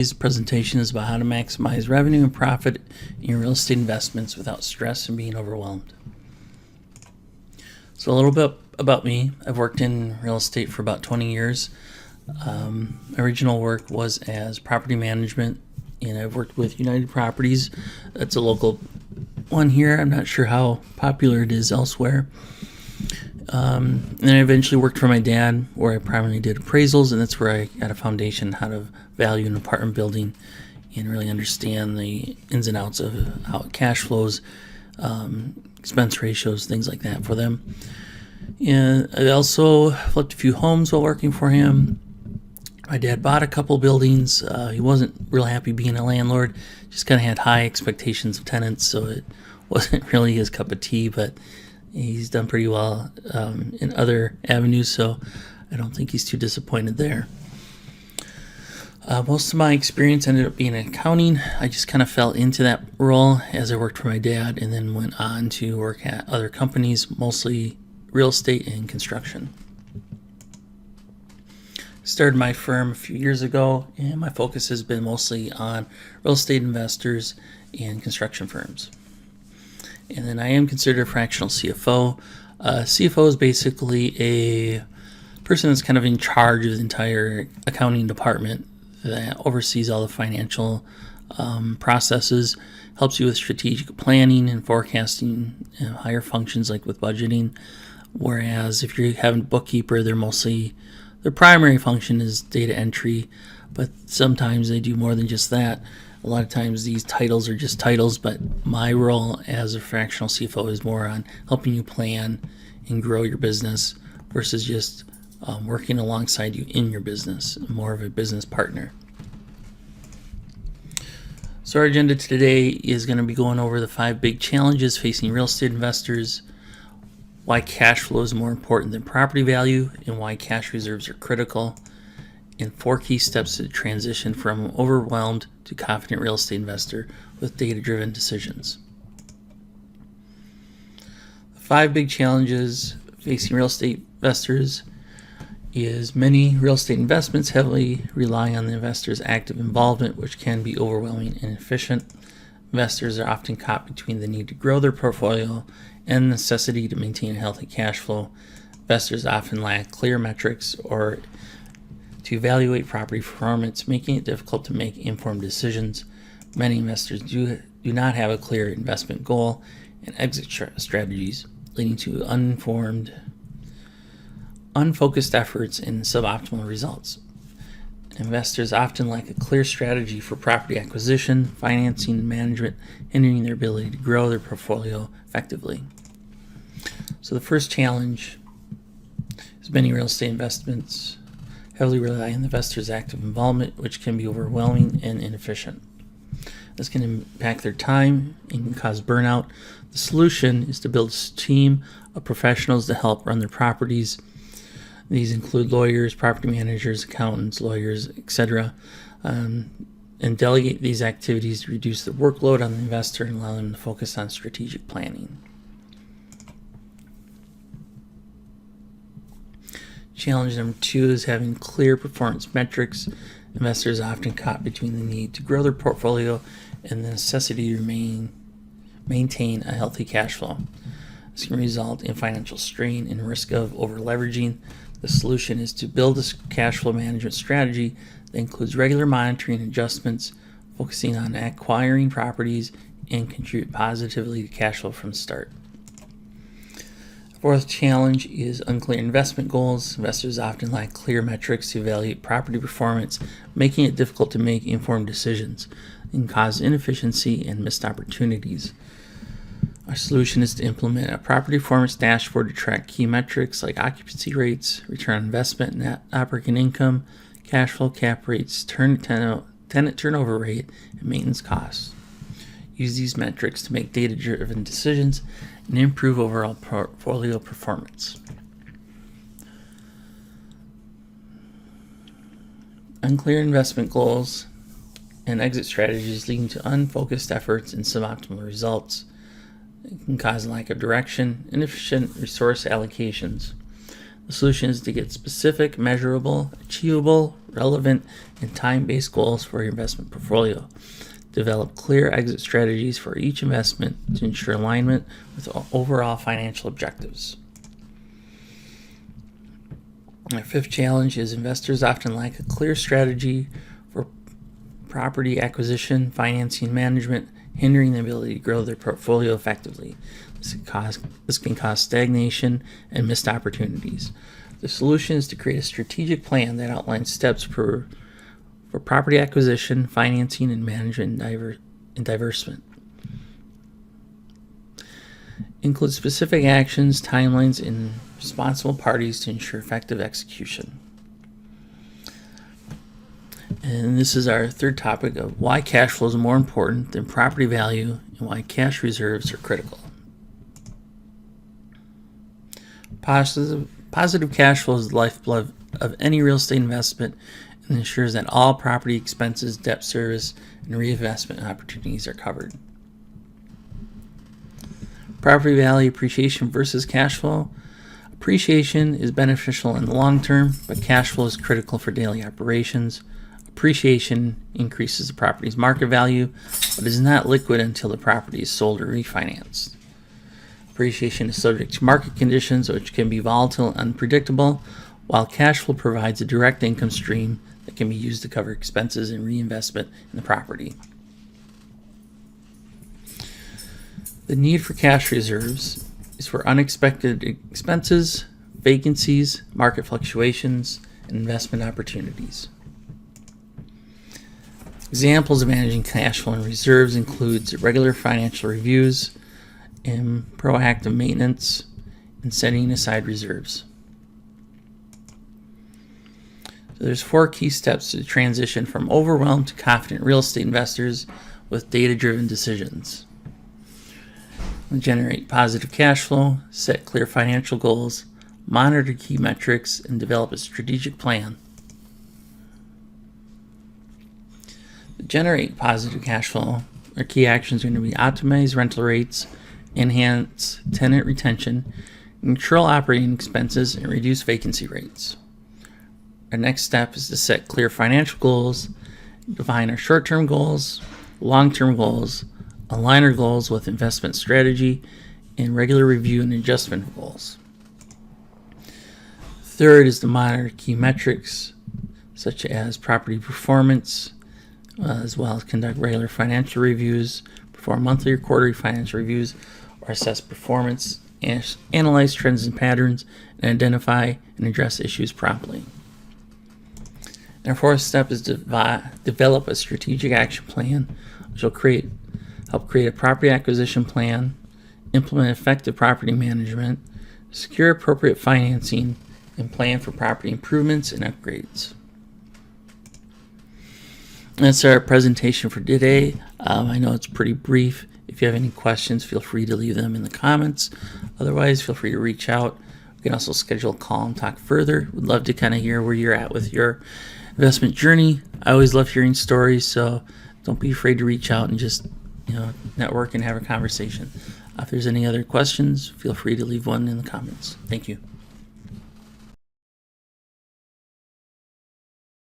Today's presentation is about how to maximize revenue and profit in your real estate investments without stress and being overwhelmed. So a little bit about me. I've worked in real estate for about 20 years. My original work was as property management, and I've worked with United Properties. That's a local one here. I'm not sure how popular it is elsewhere. And then I eventually worked for my dad, where I primarily did appraisals, and that's where I got a foundation how to value an apartment building and really understand the ins and outs of how it cash flows, expense ratios, things like that for them. And I also flipped a few homes while working for him. My dad bought a couple buildings. He wasn't real happy being a landlord, just kind of had high expectations of tenants, so it wasn't really his cup of tea, but he's done pretty well in other avenues, so I don't think he's too disappointed there. Most of my experience ended up being in accounting. I just kind of fell into that role as I worked for my dad and then went on to work at other companies, mostly real estate and construction. Started my firm a few years ago, and my focus has been mostly on real estate investors and construction firms. And then I am considered a fractional CFO. CFO is basically a person that's kind of in charge of the entire accounting department that oversees all the financial processes, helps you with strategic planning and forecasting, higher functions like with budgeting. Whereas if you're having a bookkeeper, their primary function is data entry, but sometimes they do more than just that. A lot of times these titles are just titles, but my role as a fractional CFO is more on helping you plan and grow your business versus just working alongside you in your business, more of a business partner. So our agenda today is going to be going over the 5 big challenges facing real estate investors, why cash flow is more important than property value, and why cash reserves are critical, and 4 key steps to transition from overwhelmed to confident real estate investor with data-driven decisions. The 5 big challenges facing real estate investors is many real estate investments heavily rely on the investor's active involvement, which can be overwhelming and inefficient. Investors are often caught between the need to grow their portfolio and the necessity to maintain a healthy cash flow. Investors often lack clear metrics or to evaluate property performance, making it difficult to make informed decisions. Many investors do not have a clear investment goal and exit strategies, leading to unfocused efforts and suboptimal results. Investors often lack a clear strategy for property acquisition, financing, and management, hindering their ability to grow their portfolio effectively. So the first challenge is many real estate investments heavily rely on the investor's active involvement, which can be overwhelming and inefficient. This can impact their time and can cause burnout. The solution is to build a team of professionals to help run their properties. These include lawyers, property managers, accountants, lawyers, etc., and delegate these activities to reduce the workload on the investor and allow them to focus on strategic planning. Challenge number 2 is having clear performance metrics. Investors are often caught between the need to grow their portfolio and the necessity to maintain a healthy cash flow. This can result in financial strain and risk of over-leveraging. The solution is to build a cash flow management strategy that includes regular monitoring and adjustments, focusing on acquiring properties and contribute positively to cash flow from the start. 4th challenge is unclear investment goals. Investors often lack clear metrics to evaluate property performance, making it difficult to make informed decisions and cause inefficiency and missed opportunities. Our solution is to implement a property performance dashboard to track key metrics like occupancy rates, return on investment, net operating income, cash flow, cap rates, tenant turnover rate, and maintenance costs. Use these metrics to make data-driven decisions and improve overall portfolio performance. Unclear investment goals and exit strategies leading to unfocused efforts and suboptimal results. It can cause a lack of direction, inefficient resource allocations. The solution is to get specific, measurable, achievable relevant and time-based goals for your investment portfolio. Develop clear exit strategies for each investment to ensure alignment with overall financial objectives. Our fifth challenge is investors often lack a clear strategy for property acquisition, financing, management, hindering the ability to grow their portfolio effectively. This can cause stagnation and missed opportunities. The solution is to create a strategic plan that outlines steps for property acquisition, financing, and management and divestment. Include specific actions, timelines, and responsible parties to ensure effective execution. And this is our third topic of why cash flows are more important than property value and why cash reserves are critical. Positive cash flow is the lifeblood of any real estate investment and ensures that all property expenses, debt service, and reinvestment opportunities are covered. Property value appreciation versus cash flow. Appreciation is beneficial in the long term, but cash flow is critical for daily operations. Appreciation increases the property's market value, but is not liquid until the property is sold or refinanced. Appreciation is subject to market conditions, which can be volatile and unpredictable, while cash flow provides a direct income stream that can be used to cover expenses and reinvestment in the property. The need for cash reserves is for unexpected expenses, vacancies, market fluctuations, and investment opportunities. Examples of managing cash flow and reserves includes regular financial reviews and proactive maintenance and setting aside reserves. So there's 4 key steps to transition from overwhelmed to confident real estate investors with data-driven decisions. Generate positive cash flow, set clear financial goals, monitor key metrics, and develop a strategic plan. To generate positive cash flow, our key actions are going to be optimize rental rates, enhance tenant retention, control operating expenses, and reduce vacancy rates. Our next step is to set clear financial goals, define our short-term goals, long-term goals, align our goals with investment strategy, and regular review and adjustment of goals. Third is to monitor key metrics such as property performance, as well as conduct regular financial reviews, perform monthly or quarterly financial reviews, or assess performance, analyze trends and patterns, and identify and address issues promptly. And our fourth step is to develop a strategic action plan, which will help create a property acquisition plan, implement effective property management, secure appropriate financing, and plan for property improvements and upgrades. That's our presentation for today. I know it's pretty brief. If you have any questions, feel free to leave them in the comments. Otherwise, feel free to reach out. We can also schedule a call and talk further. We'd love to kind of hear where you're at with your investment journey. I always love hearing stories, so don't be afraid to reach out and just network and have a conversation. If there's any other questions, feel free to leave one in the comments. Thank you.